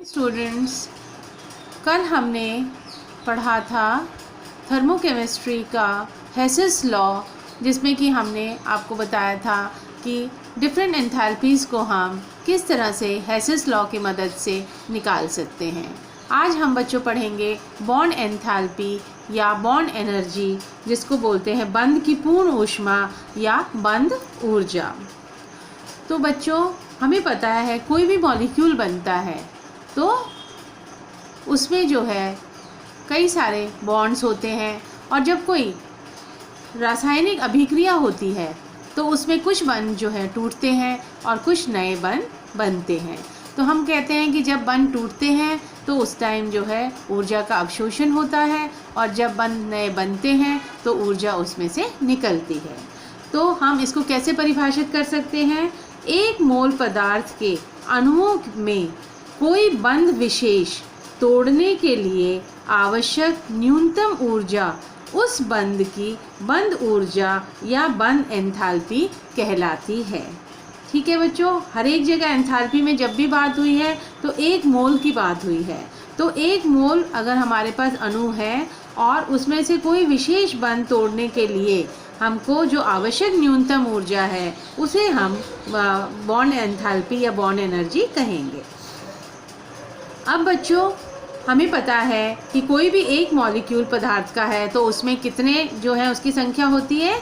Students, कल हमने पढ़ा था थर्मोकेमिस्ट्री का हेसिस लॉ, जिसमें कि हमने आपको बताया था कि डिफरेंट एंथैल्पीज़ को हम किस तरह से हेसिस लॉ की मदद से निकाल सकते हैं। आज हम बच्चों पढ़ेंगे बॉन्ड एंथैल्पी या बॉन्ड एनर्जी, जिसको बोलते हैं बंध की पूर्ण ऊष्मा या बंध ऊर्जा। तो बच्चों, हमें पता है कोई भी मॉलिक्यूल बनता है तो उसमें जो है कई सारे बॉन्ड्स होते हैं, और जब कोई रासायनिक अभिक्रिया होती है तो उसमें कुछ बंध जो है टूटते हैं और कुछ नए बंध बनते हैं। तो हम कहते हैं कि जब बंध टूटते हैं तो उस टाइम जो है ऊर्जा का अवशोषण होता है, और जब बंध नए बनते हैं तो ऊर्जा उसमें से निकलती है। तो हम इसको कैसे परिभाषित कर सकते हैं? एक मोल पदार्थ के अणुओं में कोई बंध विशेष तोड़ने के लिए आवश्यक न्यूनतम ऊर्जा उस बंध की बंध ऊर्जा या बंध एंथैल्पी कहलाती है। ठीक है बच्चों, हर एक जगह एंथैल्पी में जब भी बात हुई है तो एक मोल की बात हुई है। तो एक मोल अगर हमारे पास अणु है और उसमें से कोई विशेष बंध तोड़ने के लिए हमको जो आवश्यक न्यूनतम ऊर्जा है उसे हम बॉन्ड एंथैल्पी या बॉन्ड एनर्जी कहेंगे। अब बच्चों, हमें पता है कि कोई भी एक मॉलिक्यूल पदार्थ का है तो उसमें कितने जो है उसकी संख्या होती है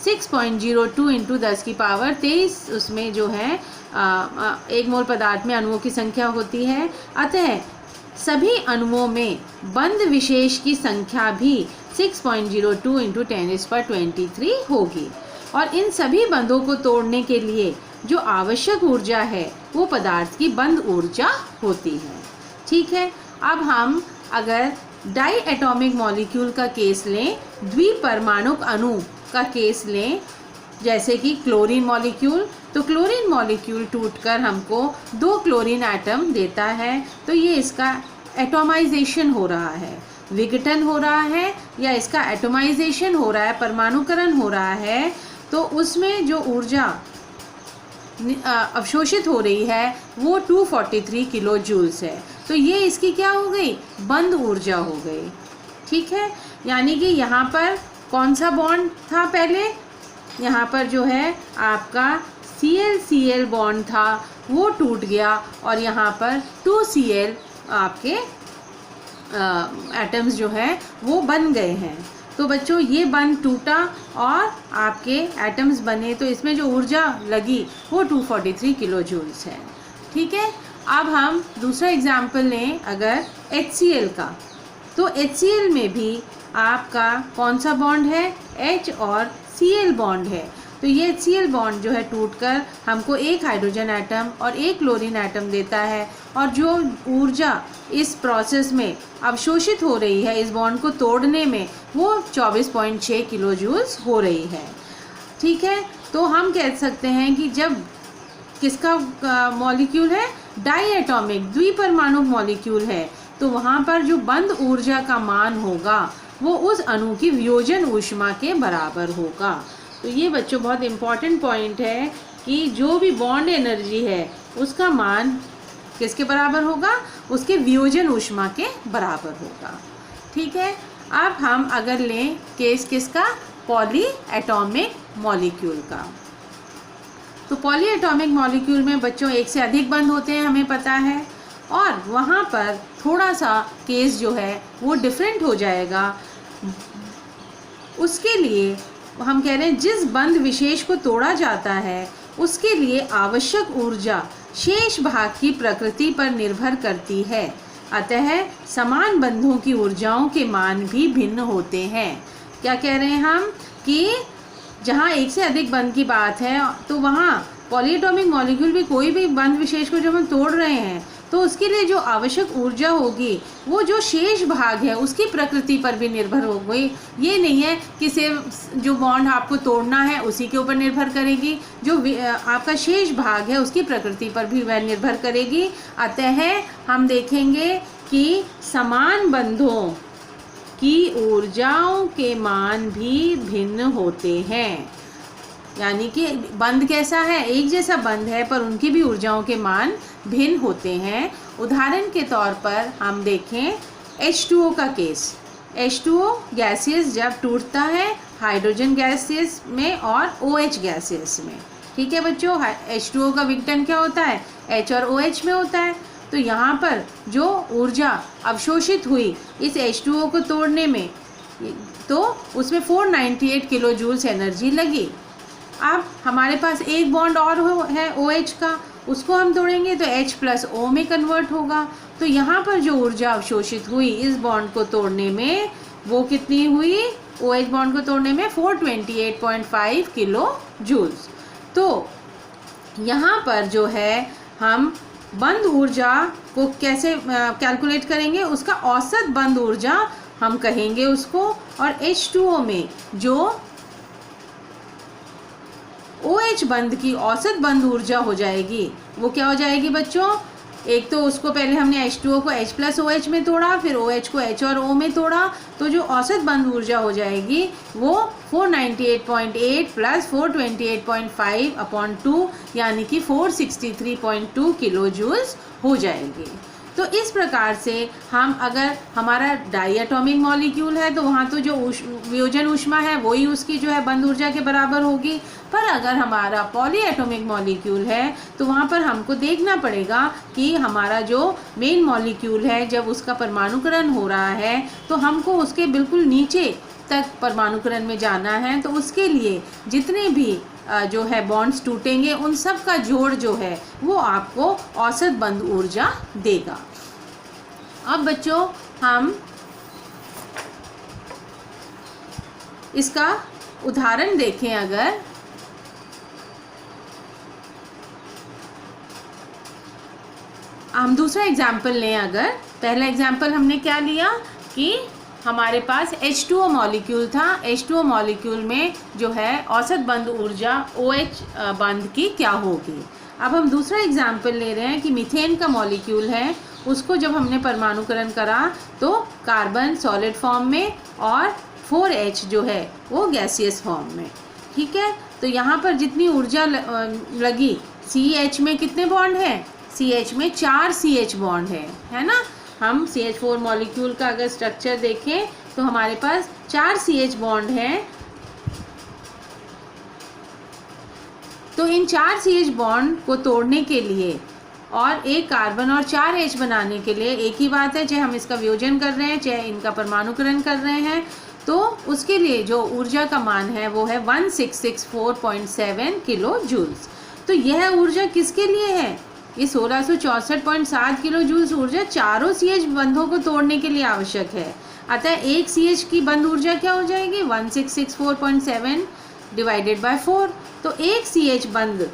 6.02 इंटू 10 की पावर 23 उसमें जो है एक मोल पदार्थ में अणुओं की संख्या होती है। अतः सभी अणुओं में बंध विशेष की संख्या भी 6.02 इंटू 10⁻23 होगी, और इन सभी बंधों को तोड़ने के लिए जो आवश्यक ऊर्जा है वो पदार्थ की बंध ऊर्जा होती है। ठीक है, अब हम अगर डाई एटॉमिक मॉलिक्यूल का केस लें, द्विपरमाणुक अणु का केस लें, जैसे कि क्लोरीन मॉलिक्यूल, तो क्लोरीन मॉलिक्यूल टूटकर हमको 2 क्लोरीन एटम देता है। तो ये इसका एटोमाइजेशन हो रहा है, विघटन हो रहा है, या इसका एटोमाइजेशन हो रहा है, परमाणुकरण हो रहा है। तो उसमें जो ऊर्जा अवशोषित हो रही है वो 243 किलो जूल्स है। तो ये इसकी क्या हो गई? बंध ऊर्जा हो गई। ठीक है, यानी कि यहाँ पर कौन सा बॉन्ड था? पहले यहाँ पर जो है आपका Cl बॉन्ड था वो टूट गया, और यहाँ पर 2Cl आपके एटम्स जो है वो बन गए हैं। तो बच्चों, ये बंध टूटा और आपके एटम्स बने, तो इसमें जो ऊर्जा लगी वो 243 किलो जूल्स है। ठीक है, अब हम दूसरा एग्जाम्पल लें अगर HCl का, तो HCl में भी आपका कौन सा बॉन्ड है? H और Cl बॉन्ड है। तो ये HCl बॉन्ड जो है टूटकर हमको एक हाइड्रोजन एटम और एक क्लोरीन एटम देता है, और जो ऊर्जा इस प्रोसेस में अवशोषित हो रही है इस बॉन्ड को तोड़ने में वो 24.6 किलो जूल्स हो रही है। ठीक है, तो हम कह सकते हैं कि जब किसका मॉलिक्यूल है? डाई एटॉमिक द्विपरमाणुक मॉलिक्यूल है, तो वहाँ पर जो बंध ऊर्जा का मान होगा वो उस अणु की वियोजन ऊष्मा के बराबर होगा। तो ये बच्चों बहुत इम्पॉर्टेंट पॉइंट है कि जो भी बॉन्ड एनर्जी है उसका मान किसके बराबर होगा? उसके वियोजन ऊष्मा के बराबर होगा। ठीक है, अब हम अगर लें केस किसका? पॉली एटॉमिक मॉलिक्यूल का, तो पॉली एटॉमिक मॉलिक्यूल में बच्चों एक से अधिक बंध होते हैं, हमें पता है, और वहाँ पर थोड़ा सा केस जो है वो डिफरेंट हो जाएगा। उसके लिए हम कह रहे हैं जिस बंध विशेष को तोड़ा जाता है उसके लिए आवश्यक ऊर्जा शेष भाग की प्रकृति पर निर्भर करती है। अतः समान बंधों की ऊर्जाओं के मान भी भिन्न होते हैं। क्या कह रहे हैं हम? कि जहाँ एक से अधिक बंध की बात है तो वहाँ पॉलीएटॉमिक मॉलिक्यूल भी कोई भी बंध विशेष को जब हम तोड़ रहे हैं तो उसके लिए जो आवश्यक ऊर्जा होगी वो जो शेष भाग है उसकी प्रकृति पर भी निर्भर होगी। ये नहीं है कि सिर्फ जो बॉन्ड आपको तोड़ना है उसी के ऊपर निर्भर करेगी, जो आपका शेष भाग है उसकी प्रकृति पर भी वह निर्भर करेगी। अतः हम देखेंगे कि समान बंधों की ऊर्जाओं के मान भी भिन्न होते हैं। यानी कि बंध कैसा है? एक जैसा बंध है पर उनकी भी ऊर्जाओं के मान भिन्न होते हैं। उदाहरण के तौर पर हम देखें H2O का केस। H2O गैसियस जब टूटता है हाइड्रोजन गैसियस में और OH गैसियस में। ठीक है बच्चों, H2O का विघटन क्या होता है, H और OH में होता है। तो यहाँ पर जो ऊर्जा अवशोषित हुई इस H2O को तोड़ने में, तो उसमें 498 किलो जूल्स एनर्जी लगी। अब हमारे पास एक बॉन्ड और है OH का, उसको हम तोड़ेंगे तो H प्लस O में कन्वर्ट होगा। तो यहाँ पर जो ऊर्जा अवशोषित हुई इस बॉन्ड को तोड़ने में वो कितनी हुई, OH बॉन्ड को तोड़ने में 428.5 किलो जूल्स। तो यहाँ पर जो है हम बंद ऊर्जा को कैसे कैलकुलेट करेंगे, उसका औसत बंद ऊर्जा हम कहेंगे उसको। और H2O में जो OH बंद की औसत बंद ऊर्जा हो जाएगी वो क्या हो जाएगी बच्चों, एक तो उसको पहले हमने H2O को H प्लस OH में तोड़ा, फिर OH को H और O में तोड़ा, तो जो औसत बंद ऊर्जा हो जाएगी वो 498.8 प्लस 428.5 अपॉन 2 यानी कि 463.2 किलो जूल्स हो जाएगी। तो इस प्रकार से हम, अगर हमारा डाईएटॉमिक मॉलिक्यूल है तो वहाँ तो जो वियोजन ऊष्मा है वही उसकी जो है बंद ऊर्जा के बराबर होगी। पर अगर हमारा पॉलीएटॉमिक मॉलिक्यूल है तो वहाँ पर हमको देखना पड़ेगा कि हमारा जो मेन मॉलिक्यूल है जब उसका परमाणुकरण हो रहा है तो हमको उसके बिल्कुल नीचे तक परमाणुकरण में जाना है। तो उसके लिए जितने भी जो है बॉन्ड्स टूटेंगे उन सब का जोड़ जो है वो आपको औसत बंद ऊर्जा देगा। अब बच्चों हम इसका उदाहरण देखें, अगर हम दूसरा एग्जाम्पल लें, अगर पहला एग्जाम्पल हमने क्या लिया कि हमारे पास H2O मॉलिक्यूल था, H2O मॉलिक्यूल में जो है औसत बंद ऊर्जा OH बंद की क्या होगी। अब हम दूसरा एग्जाम्पल ले रहे हैं कि मीथेन का मॉलिक्यूल है, उसको जब हमने परमाणुकरण करा तो कार्बन सॉलिड फॉर्म में और 4H जो है वो गैसियस फॉर्म में। ठीक है, तो यहाँ पर जितनी ऊर्जा लगी, CH में कितने बॉन्ड हैं, CH में 4 CH बॉन्ड है ना। हम CH4 मॉलिक्यूल का अगर स्ट्रक्चर देखें तो हमारे पास 4 CH बॉन्ड हैं। तो इन 4 CH बॉन्ड को तोड़ने के लिए और एक कार्बन और 4 H बनाने के लिए एक ही बात है, चाहे हम इसका वियोजन कर रहे हैं चाहे इनका परमाणुकरण कर रहे हैं, तो उसके लिए जो ऊर्जा का मान है वो है 1664.7 किलो जूल्स। तो यह ऊर्जा किसके लिए है, ये 1664.7 किलो जूल्स ऊर्जा चारों CH बंधों को तोड़ने के लिए आवश्यक है। अतः एक CH की बंद ऊर्जा क्या हो जाएगी, 1664.7 डिवाइडेड बाय 4। तो एक CH बंद,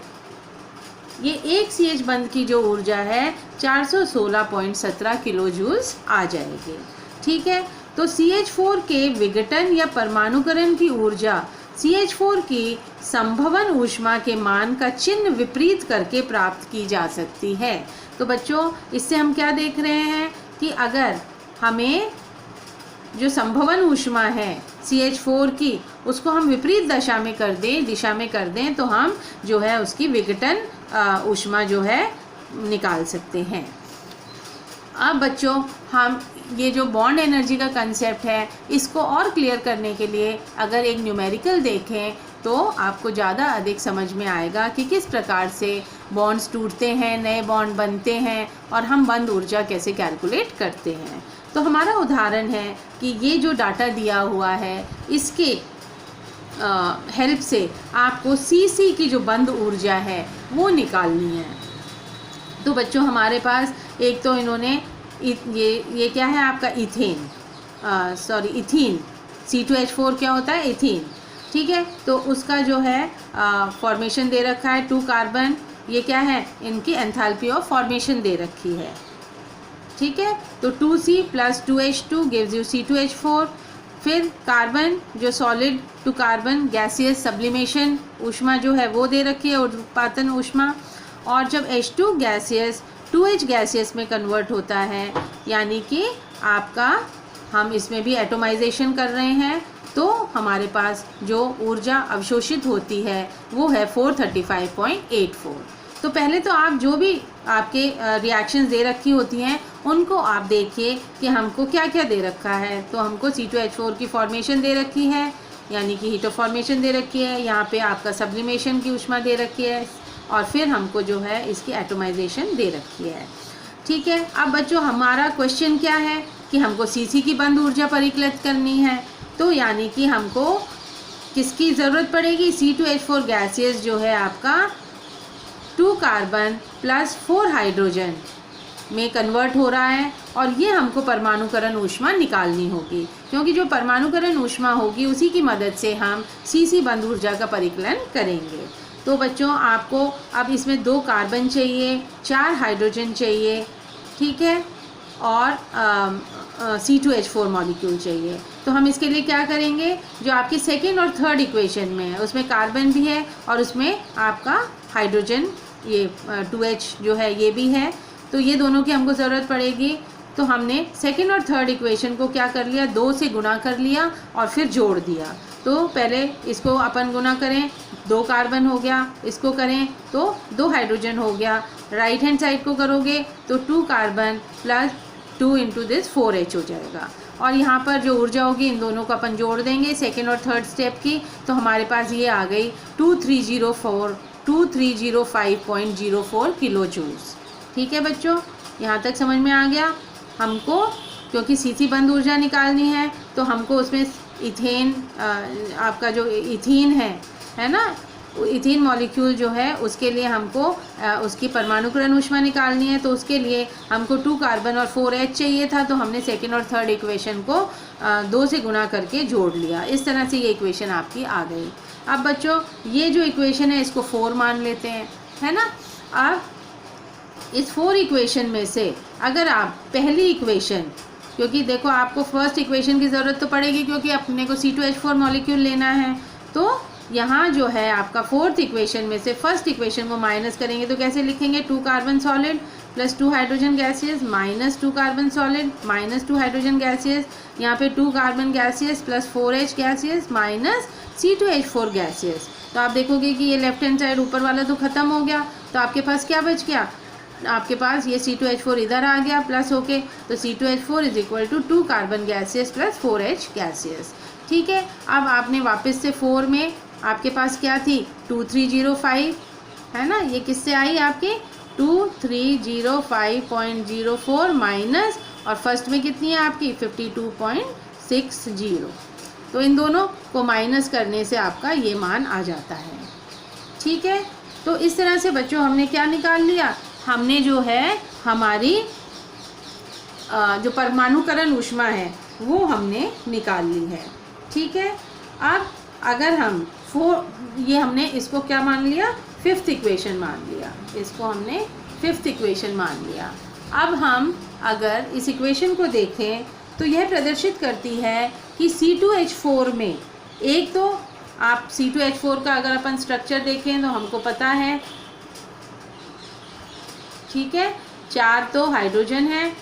ये एक CH बंद की जो ऊर्जा है 416.17 किलो जूल्स आ जाएगी। ठीक है, तो CH4 के विघटन या परमाणुकरण की ऊर्जा CH4 की संभवन ऊष्मा के मान का चिन्ह विपरीत करके प्राप्त की जा सकती है। तो बच्चों इससे हम क्या देख रहे हैं कि अगर हमें जो संभवन ऊष्मा है CH4 की उसको हम विपरीत दिशा में कर दें तो हम जो है उसकी विघटन ऊष्मा जो है निकाल सकते हैं। अब बच्चों हम ये जो बॉन्ड एनर्जी का कंसेप्ट है इसको और क्लियर करने के लिए अगर एक न्यूमेरिकल देखें तो आपको ज़्यादा अधिक समझ में आएगा कि किस प्रकार से बॉन्ड्स टूटते हैं, नए बॉन्ड बनते हैं और हम बंद ऊर्जा कैसे कैलकुलेट करते हैं। तो हमारा उदाहरण है कि ये जो डाटा दिया हुआ है इसके हेल्प से आपको CC की जो बंद ऊर्जा है वो निकालनी है। तो बच्चों हमारे पास एक तो इन्होंने ये क्या है आपका इथेन, इथीन, C2H4 क्या होता है, इथीन। ठीक है, तो उसका जो है फॉर्मेशन दे रखा है 2 कार्बन, ये क्या है, इनकी एंथैल्पी ऑफ फॉर्मेशन दे रखी है। ठीक है, तो 2C plus 2H2 gives you C2H4। फिर कार्बन जो solid to carbon gaseous sublimation ऊष्मा जो है वो दे रखी है, उत्पादन ऊष्मा। और जब H2 गैसियस 2H गैसियस में कन्वर्ट होता है, यानी कि आपका हम इसमें भी एटोमाइजेशन कर रहे हैं, तो हमारे पास जो ऊर्जा अवशोषित होती है वो है 435.84। तो पहले तो आप जो भी आपके रिएक्शंस दे रखी होती हैं, उनको आप देखिए कि हमको क्या क्या दे रखा है। तो हमको C2H4 की फॉर्मेशन दे रखी है, यानी कि हीट ऑफ फॉर्मेशन दे रखी है, यहाँ पे आपका सब्लिमेशन की ऊष्मा दे रखी है, और फिर हमको जो है इसकी एटोमाइजेशन दे रखी है। ठीक है, अब बच्चों हमारा क्वेश्चन क्या है कि हमको Cc की बंद ऊर्जा परिकलित करनी है। तो यानी कि हमको किसकी ज़रूरत पड़ेगी, C2H4 गैसियस जो है आपका 2 कार्बन प्लस 4 हाइड्रोजन में कन्वर्ट हो रहा है, और ये हमको परमाणुकरण ऊष्मा निकालनी होगी, क्योंकि जो परमाणुकरण ऊष्मा होगी उसी की मदद से हम Cc बंद ऊर्जा का परिकलन करेंगे। तो बच्चों आपको अब इसमें 2 कार्बन चाहिए, 4 हाइड्रोजन चाहिए, ठीक है, और C2H4 मॉलिक्यूल चाहिए। तो हम इसके लिए क्या करेंगे, जो आपकी सेकेंड और थर्ड इक्वेशन में है उसमें कार्बन भी है और उसमें आपका हाइड्रोजन ये 2H जो है ये भी है, तो ये दोनों की हमको ज़रूरत पड़ेगी। तो हमने सेकेंड और थर्ड इक्वेशन को क्या कर लिया, 2 से गुणा कर लिया और फिर जोड़ दिया। तो पहले इसको अपन गुना करें, 2 कार्बन हो गया, इसको करें तो 2 हाइड्रोजन हो गया, राइट हैंड साइड को करोगे तो 2 carbon plus 2 into this 4H हो जाएगा, और यहाँ पर जो ऊर्जा होगी इन दोनों को अपन जोड़ देंगे सेकेंड और थर्ड स्टेप की। तो हमारे पास ये आ गई 2305.04 किलो जूल्स। ठीक है बच्चों, यहाँ तक समझ में आ गया। हमको क्योंकि Cc बंद ऊर्जा निकालनी है तो हमको उसमें इथेन आपका जो इथीन है ना, इथीन मॉलिक्यूल जो है उसके लिए हमको उसकी परमाणुकरण ऊष्मा निकालनी है। तो उसके लिए हमको 2 कार्बन और 4H चाहिए था, तो हमने सेकेंड और थर्ड इक्वेशन को 2 से गुणा करके जोड़ लिया। इस तरह से ये इक्वेशन आपकी आ गई। अब बच्चों ये जो इक्वेशन है इसको 4 मान लेते हैं, है ना। अब इस 4 इक्वेशन में से अगर आप पहली इक्वेशन, क्योंकि देखो आपको फर्स्ट इक्वेशन की ज़रूरत तो पड़ेगी क्योंकि अपने को C2H4 मॉलिक्यूल लेना है, तो यहाँ जो है आपका 4th इक्वेशन में से फर्स्ट इक्वेशन को माइनस करेंगे तो कैसे लिखेंगे, 2 carbon solid plus 2 hydrogen gaseous minus 2 carbon solid minus 2 hydrogen gaseous, यहाँ पे 2 carbon gaseous plus 4H gaseous minus C2H4 gaseous. तो आप देखोगे कि ये लेफ्ट हैंड साइड ऊपर वाला तो ख़त्म हो गया, तो आपके पास क्या बच गया, आपके पास ये C2H4 इधर आ गया प्लस होके, तो C2H4 is equal to 2 carbon gaseous plus 4H gaseous. ठीक है, अब आपने वापस से 4 में आपके पास क्या थी 2305, है ना, ये किससे आई आपकी 2305.04 माइनस, और फर्स्ट में कितनी है आपकी 52.60। तो इन दोनों को माइनस करने से आपका ये मान आ जाता है। ठीक है, तो इस तरह से बच्चों हमने क्या निकाल लिया, हमने जो है हमारी जो परमाणुकरण ऊष्मा है वो हमने निकाल ली है। ठीक है, अब अगर हम ये हमने इसको क्या मान लिया, 5th इक्वेशन मान लिया, इसको हमने 5th इक्वेशन मान लिया। अब हम अगर इस इक्वेशन को देखें तो यह प्रदर्शित करती है कि C2H4 में, एक तो आप C2H4 का अगर अपन स्ट्रक्चर देखें तो हमको पता है, ठीक है, 4 तो हाइड्रोजन है,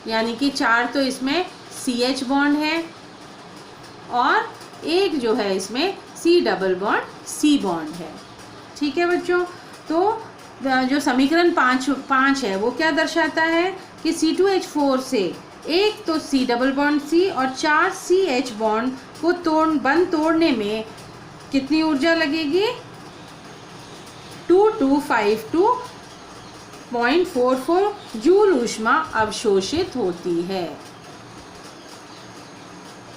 यानी कि 4 तो इसमें CH बॉन्ड है, और एक जो है इसमें C double bond C bond है। ठीक है बच्चों, तो जो समीकरण 5 है वो क्या दर्शाता है कि C2H4 से एक तो C डबल बॉन्ड C और 4 CH बॉन्ड को तोड़ने में कितनी ऊर्जा लगेगी, 2252.44 जूल ऊष्मा अवशोषित होती है।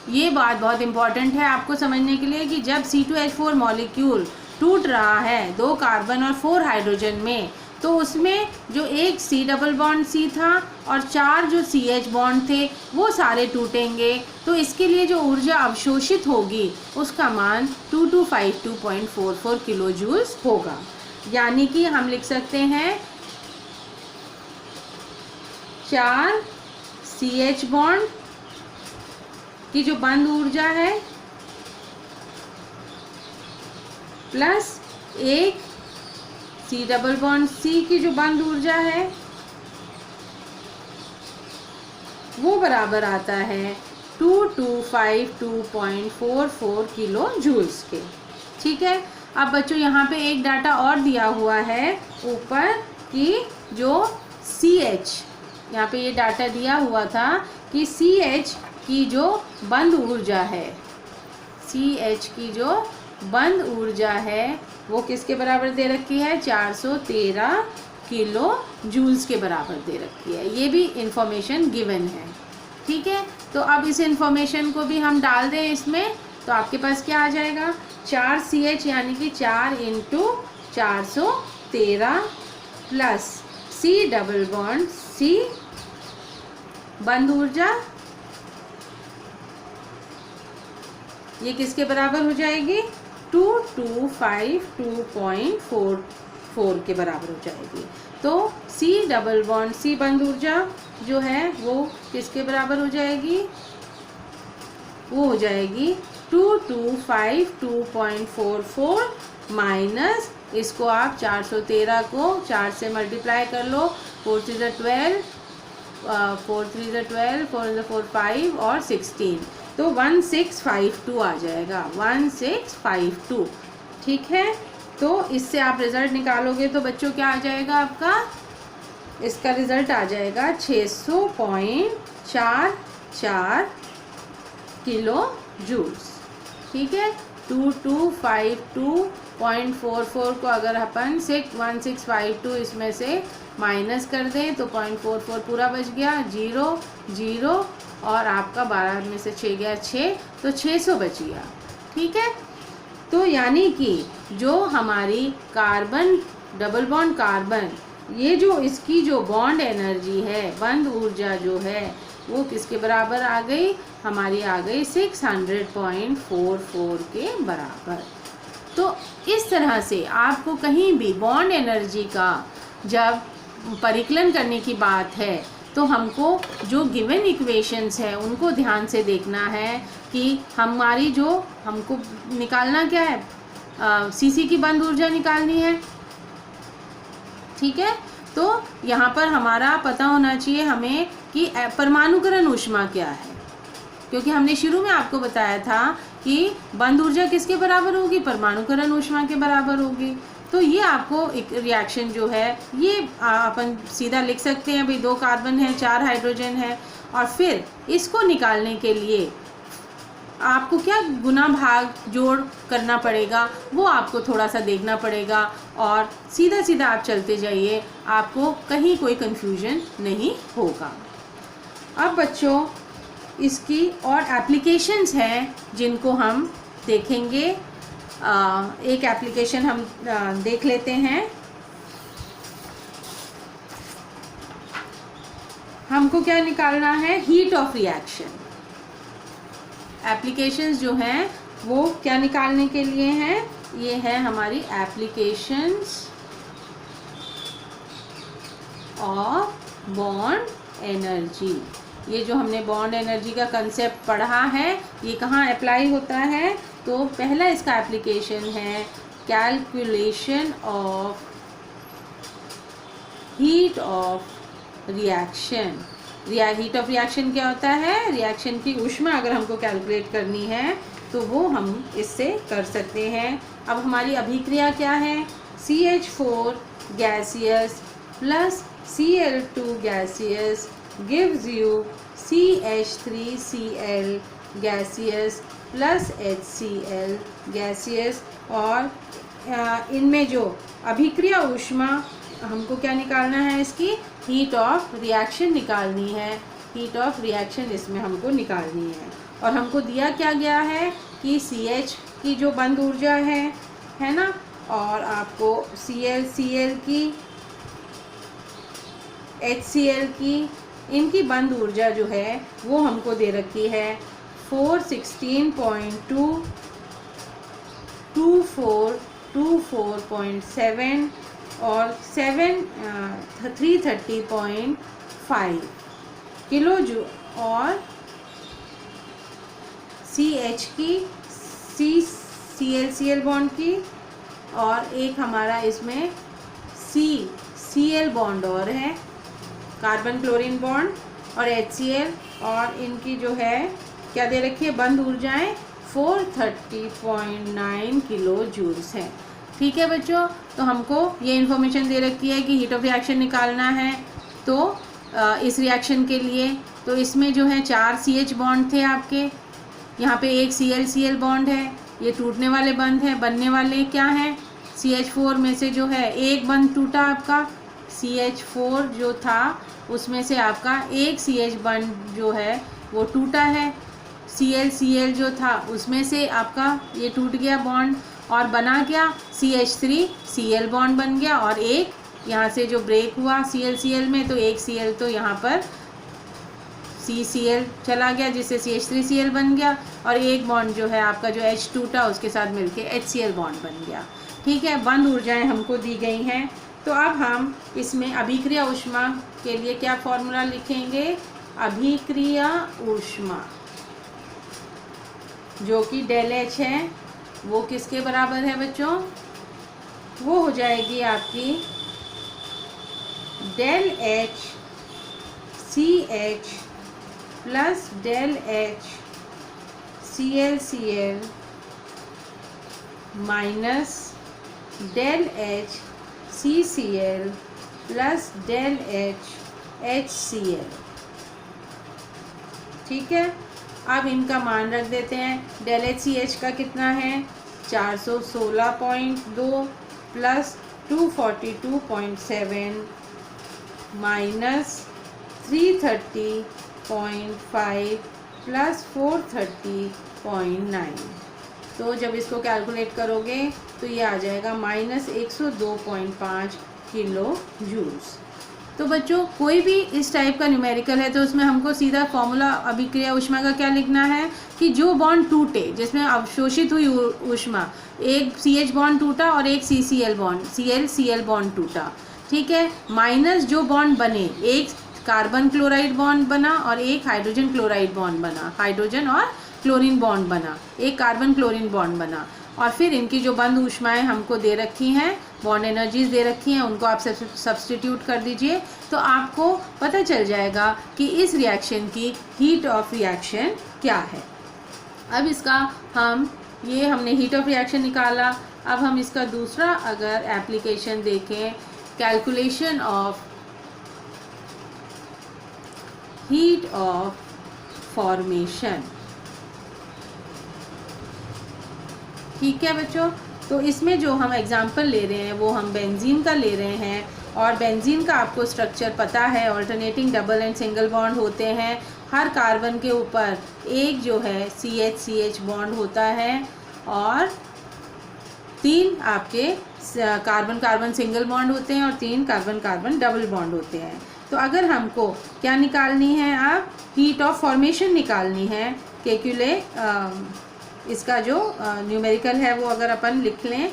ये बात बहुत इम्पॉर्टेंट है आपको समझने के लिए कि जब C2H4 मॉलिक्यूल टूट रहा है 2 कार्बन और 4 हाइड्रोजन में, तो उसमें जो एक C डबल बॉन्ड C था और 4 जो CH बॉन्ड थे वो सारे टूटेंगे। तो इसके लिए जो ऊर्जा अवशोषित होगी उसका मान 2252.44 किलो जूल्स होगा। यानी कि हम लिख सकते हैं 4 CH बॉन्ड की जो बंद ऊर्जा है प्लस एक C डबल बॉन्ड C की जो बंद ऊर्जा है वो बराबर आता है 2252.44 किलो जूल्स के। ठीक है, अब बच्चों यहाँ पे एक डाटा और दिया हुआ है ऊपर कि जो CH, यहाँ पे ये डाटा दिया हुआ था कि CH की जो बंद ऊर्जा है, CH की जो बंद ऊर्जा है वो किसके बराबर दे रखी है? 413 किलो जूल्स के बराबर दे रखी है। ये भी इंफॉर्मेशन गिवन है, ठीक है। तो अब इस इंफॉर्मेशन को भी हम डाल दें इसमें, तो आपके पास क्या आ जाएगा? 4CH यानी कि 4 × 413 plus C double bond C बंद ऊर्जा, ये किसके बराबर हो जाएगी? 2252.44 के बराबर हो जाएगी। तो C डबल बॉन्ड C बंद ऊर्जा जो है वो किसके बराबर हो जाएगी? वो हो जाएगी 2252.44 माइनस, इसको आप 413 को 4 से मल्टीप्लाई कर लो, 4 3 12, 4 3 12, 4 4 5 और 16, तो 1652 आ जाएगा, 1652, ठीक है। तो इससे आप रिज़ल्ट निकालोगे तो बच्चों क्या आ जाएगा आपका? इसका रिज़ल्ट आ जाएगा 600.44 किलो जूल्स, ठीक है। 2252.44 को अगर अपन 1652 इसमें से माइनस कर दें तो 0.44 पूरा बच गया, 0 0 और आपका 12 में से 6 गया 6, तो 600 बच गया, ठीक है। तो यानी कि जो हमारी कार्बन डबल बॉन्ड कार्बन, ये जो इसकी जो बॉन्ड एनर्जी है, बंद ऊर्जा जो है वो किसके बराबर आ गई? हमारी आ गई 600.44 के बराबर। तो इस तरह से आपको कहीं भी बॉन्ड एनर्जी का जब परिकलन करने की बात है तो हमको जो गिवन इक्वेशंस है उनको ध्यान से देखना है कि हमारी जो हमको निकालना क्या है, CC की बंद ऊर्जा निकालनी है, ठीक है। तो यहाँ पर हमारा पता होना चाहिए हमें कि परमाणुकरण ऊष्मा क्या है, क्योंकि हमने शुरू में आपको बताया था कि बंद ऊर्जा किसके बराबर होगी? परमाणुकरण ऊष्मा के बराबर होगी। तो ये आपको एक रिएक्शन जो है ये अपन सीधा लिख सकते हैं, भाई 2 कार्बन है, 4 हाइड्रोजन है, और फिर इसको निकालने के लिए आपको क्या गुना भाग जोड़ करना पड़ेगा वो आपको थोड़ा सा देखना पड़ेगा, और सीधा सीधा आप चलते जाइए, आपको कहीं कोई कंफ्यूजन नहीं होगा। अब बच्चों इसकी और एप्लीकेशंस हैं जिनको हम देखेंगे। एक एप्लीकेशन हम देख लेते हैं। हमको क्या निकालना है? Heat of reaction. एप्लीकेशंस जो हैं वो क्या निकालने के लिए हैं? ये है हमारी एप्लीकेशंस ऑफ बॉन्ड एनर्जी। ये जो हमने बॉन्ड एनर्जी का कंसेप्ट पढ़ा है ये कहाँ अप्लाई होता है? तो पहला इसका एप्लीकेशन है calculation of heat of reaction. Heat of reaction क्या होता है? रिएक्शन की ऊष्मा अगर हमको कैलकुलेट करनी है तो वो हम इससे कर सकते हैं। अब हमारी अभिक्रिया क्या है? CH4 gaseous plus Cl2 gaseous gives you CH3Cl gaseous plus HCl gaseous, और इनमें जो अभिक्रिया ऊष्मा हमको क्या निकालना है? इसकी हीट ऑफ रिएक्शन निकालनी है। हीट ऑफ रिएक्शन इसमें हमको निकालनी है, और हमको दिया क्या गया है कि CH की जो बंद ऊर्जा है ना, और आपको Cl की, HCl की, इनकी बंद ऊर्जा जो है वो हमको दे रखी है 416.2424.7 और 330.5 किलो जूल, और CH की, Cl बॉन्ड की, और एक हमारा इसमें Cl बॉन्ड और है, कार्बन क्लोरीन बॉन्ड, और HCl, और इनकी जो है क्या दे रखी है? बंद ऊर्जाएं 430.9 किलो जूल्स हैं। ठीक है बच्चों, तो हमको ये इन्फॉर्मेशन दे रखी है कि हीट ऑफ रिएक्शन निकालना है। तो इस रिएक्शन के लिए तो इसमें जो है 4 CH बॉन्ड थे आपके, यहाँ पे एक Cl बॉन्ड है, ये टूटने वाले बंद हैं, बनने वाले क्या हैं, CH4 में से जो है एक बंद टूटा आपका, CH4 जो था उसमें से आपका एक CH बंद जो है वो टूटा है, Cl जो था उसमें से आपका ये टूट गया बॉन्ड और बना क्या CH3Cl बॉन्ड बन गया, और एक यहाँ से जो ब्रेक हुआ Cl में तो एक Cl तो यहाँ पर CCl चला गया जिससे CH3Cl बन गया, और एक बॉन्ड जो है आपका जो H टूटा उसके साथ मिलके HCl बॉन्ड बन गया। ठीक है, बंद ऊर्जाएं हमको दी गई हैं। तो अब हम इसमें अभिक्रिया ऊष्मा के लिए क्या फॉर्मूला लिखेंगे, अभिक्रिया ऊष्मा जो कि डेल H है वो किसके बराबर है बच्चों, वो हो जाएगी आपकी del H CH plus del H Cl minus del H CCl plus del H HCl। ठीक है, अब इनका मान रख देते हैं। डेल HCH का कितना है 416.2 प्लस 242.7 माइनस 330.5 प्लस 430.9। तो जब इसको कैलकुलेट करोगे तो ये आ जाएगा -102.5 किलो जूल्स। तो बच्चों कोई भी इस टाइप का न्यूमेरिकल है तो उसमें हमको सीधा फॉर्मूला अभिक्रिया ऊष्मा का क्या लिखना है कि जो बॉन्ड टूटे जिसमें अवशोषित हुई ऊष्मा, एक CH बॉन्ड टूटा और एक CCl बॉन्ड Cl बॉन्ड टूटा, ठीक है, माइनस जो बॉन्ड बने, एक कार्बन क्लोराइड बॉन्ड बना और एक हाइड्रोजन क्लोराइड बॉन्ड बना, हाइड्रोजन और क्लोरीन बॉन्ड बना, एक कार्बन क्लोरीन बॉन्ड बना, और फिर इनकी जो बंद ऊष्माएं हमको दे रखी हैं, बॉन्ड एनर्जीज दे रखी हैं, उनको आप सब्स्टिट्यूट कर दीजिए तो आपको पता चल जाएगा कि इस रिएक्शन की हीट ऑफ रिएक्शन क्या है। अब इसका हमने हीट ऑफ रिएक्शन निकाला। अब हम इसका दूसरा अगर एप्लीकेशन देखें, calculation of heat of formation. ठीक है बच्चों, तो इसमें जो हम एग्जाम्पल ले रहे हैं वो हम बेंजीन का ले रहे हैं, और बेंजीन का आपको स्ट्रक्चर पता है, alternating double and single bond होते हैं। हर कार्बन के ऊपर एक जो है CH बॉन्ड होता है और 3 आपके कार्बन कार्बन सिंगल बॉन्ड होते हैं और 3 कार्बन कार्बन डबल बॉन्ड होते हैं। तो अगर हमको क्या निकालनी है, अब हीट ऑफ फॉर्मेशन निकालनी है, इसका जो न्यूमेरिकल है वो अगर अपन लिख लें,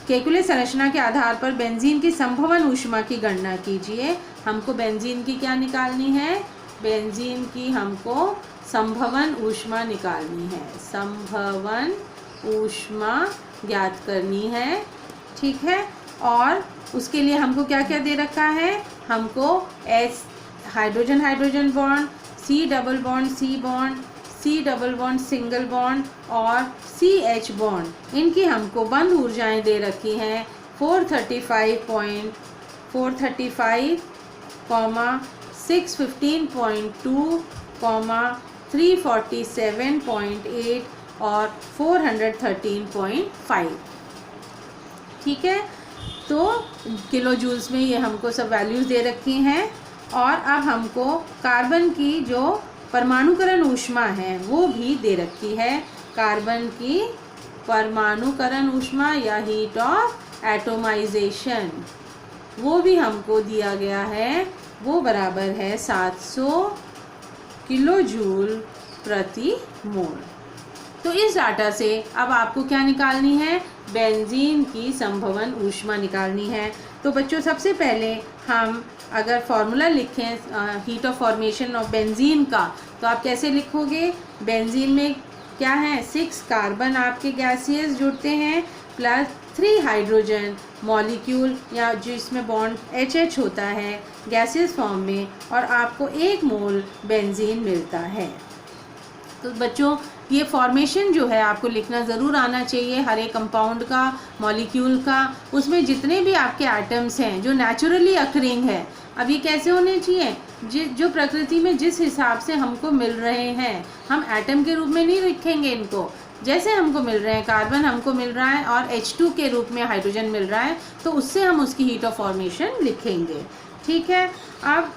केकुले संरचना के आधार पर बेंजीन की संभवन ऊष्मा की गणना कीजिए। हमको बेंजीन की क्या निकालनी है, बेंजीन की हमको संभवन ऊष्मा निकालनी है, संभवन ऊष्मा ज्ञात करनी है। ठीक है, और उसके लिए हमको क्या क्या दे रखा है, हमको hydrogen hydrogen bond, C double bond C bond, C double bond single bond और CH बॉन्ड, इनकी हमको बंद ऊर्जाएं दे रखी हैं 435, 615.2, 347.8 और 413.5। ठीक है, तो किलो जूल्स में ये हमको सब वैल्यूज़ दे रखी हैं। और अब हमको कार्बन की जो परमाणुकरण ऊष्मा है वो भी दे रखी है। कार्बन की परमाणुकरण ऊष्मा या हीट ऑफ एटोमाइजेशन वो भी हमको दिया गया है, वो बराबर है 700 किलो जूल प्रति मोल। तो इस डाटा से अब आपको क्या निकालनी है, बेंजीन की संभवन ऊष्मा निकालनी है। तो बच्चों सबसे पहले हम अगर फॉर्मूला लिखें heat of formation of benzene का, तो आप कैसे लिखोगे, बेंजीन में क्या है 6 कार्बन आपके गैसियस जुड़ते हैं प्लस 3 हाइड्रोजन मॉलिक्यूल या जिसमें बॉन्ड HH होता है गैसियस फॉर्म में, और आपको 1 मोल बेंजीन मिलता है। तो बच्चों ये फॉर्मेशन जो है आपको लिखना ज़रूर आना चाहिए हर एक कंपाउंड का, मॉलिक्यूल का, उसमें जितने भी आपके एटम्स हैं जो नेचुरली अकरिंग है। अब ये कैसे होने चाहिए, जो प्रकृति में जिस हिसाब से हमको मिल रहे हैं, हम एटम के रूप में नहीं लिखेंगे इनको, जैसे हमको मिल रहे हैं, कार्बन हमको मिल रहा है और H2 के रूप में हाइड्रोजन मिल रहा है, तो उससे हम उसकी हीट ऑफ फॉर्मेशन लिखेंगे। ठीक है। अब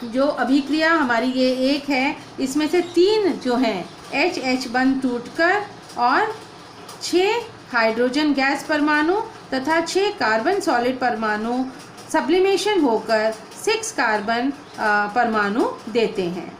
जो अभिक्रिया हमारी ये एक है, इसमें से 3 जो हैं H बंध टूटकर और 6 हाइड्रोजन गैस परमाणु तथा 6 कार्बन सॉलिड परमाणु सब्लिमेशन होकर 6 कार्बन परमाणु देते हैं।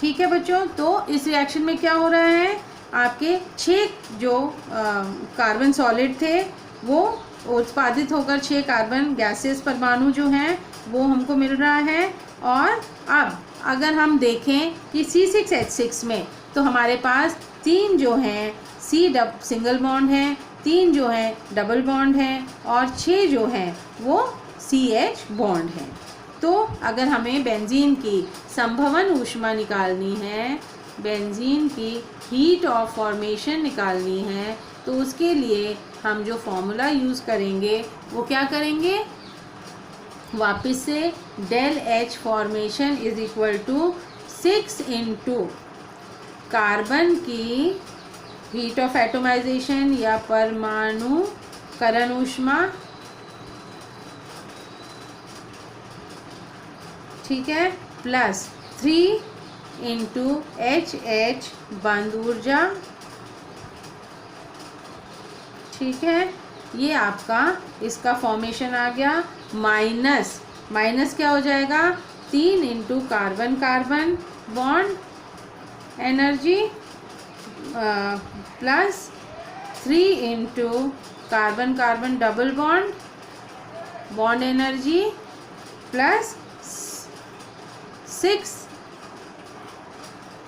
ठीक है बच्चों, तो इस रिएक्शन में क्या हो रहा है, आपके 6 जो कार्बन सॉलिड थे वो उत्पादित होकर 6 कार्बन गैसेस परमाणु जो हैं वो हमको मिल रहा है। और अब अगर हम देखें कि C6H6 में, तो हमारे पास 3 जो हैं सिंगल बॉन्ड हैं, 3 जो हैं डबल बॉन्ड हैं और 6 जो हैं वो CH बॉन्ड हैं। तो अगर हमें बेंजीन की संभवन ऊष्मा निकालनी है, बेंजीन की हीट ऑफ फॉर्मेशन निकालनी है, तो उसके लिए हम जो फॉर्मूला यूज़ करेंगे वो क्या करेंगे, वापस से del H formation is equal to 6 into carbon की हीट ऑफ एटोमाइजेशन या परमाणुकरण ऊष्मा, ठीक है, प्लस 3 इंटू HH बंध ऊर्जा। ठीक है, ये आपका इसका फॉर्मेशन आ गया। माइनस क्या हो जाएगा, 3 into carbon carbon bond energy plus 3 into carbon carbon double bond energy plus 6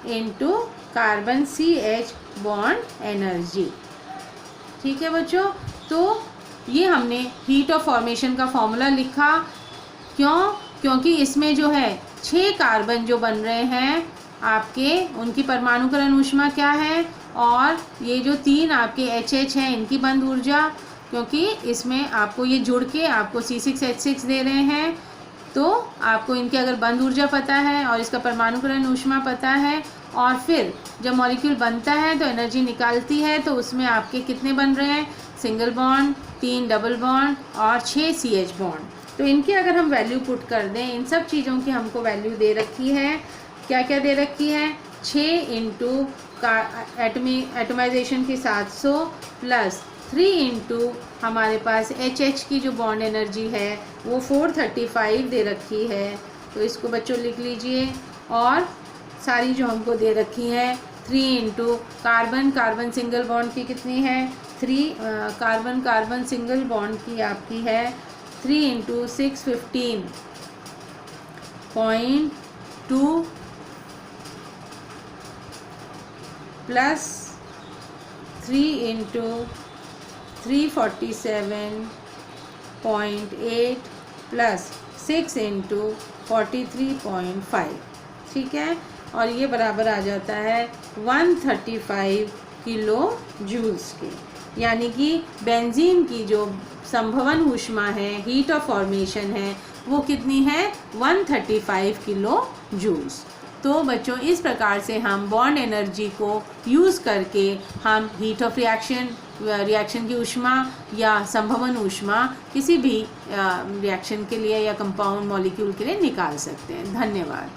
into carbon CH bond energy. ठीक है बच्चों, तो ये हमने हीट ऑफ फॉर्मेशन का फॉर्मूला लिखा। क्योंकि इसमें जो है 6 कार्बन जो बन रहे हैं आपके, उनकी परमाणुकरण ऊष्मा क्या है, और ये जो 3 आपके HH हैं इनकी बंध ऊर्जा, क्योंकि इसमें आपको ये जुड़ के आपको C6H6 दे रहे हैं, तो आपको इनकी अगर बंध ऊर्जा पता है और इसका परमाणुकरण ऊष्मा पता है, और फिर जब मॉलिक्यूल बनता है तो एनर्जी निकालती है, तो उसमें आपके कितने बन रहे हैं, सिंगल बॉन्ड, 3 डबल बॉन्ड और 6 CH बॉन्ड। तो इनकी अगर हम वैल्यू पुट कर दें, इन सब चीज़ों की हमको वैल्यू दे रखी है, क्या क्या दे रखी है, 6 इंटू एटोमाइजेशन की 700 प्लस 3 इंटू हमारे पास HH की जो बॉन्ड एनर्जी है वो 435 दे रखी है। तो इसको बच्चों लिख लीजिए, और सारी जो हमको दे रखी हैं 3 इंटू कार्बन सिंगल बॉन्ड की कितनी है, 3 कार्बन सिंगल बॉन्ड की आपकी है 3 into 615.2 plus 3 into 347.8 plus 6 into 43.5। ठीक है, और ये बराबर आ जाता है 135 किलो जूल्स के। यानी कि बेंजीन की जो संभवन ऊष्मा है, हीट ऑफ फॉर्मेशन है, वो कितनी है, 135 किलो जूल्स। तो बच्चों, इस प्रकार से हम बॉन्ड एनर्जी को यूज़ करके हम हीट ऑफ रिएक्शन की ऊष्मा या संभवन ऊष्मा किसी भी रिएक्शन के लिए या कंपाउंड मॉलिक्यूल के लिए निकाल सकते हैं। धन्यवाद।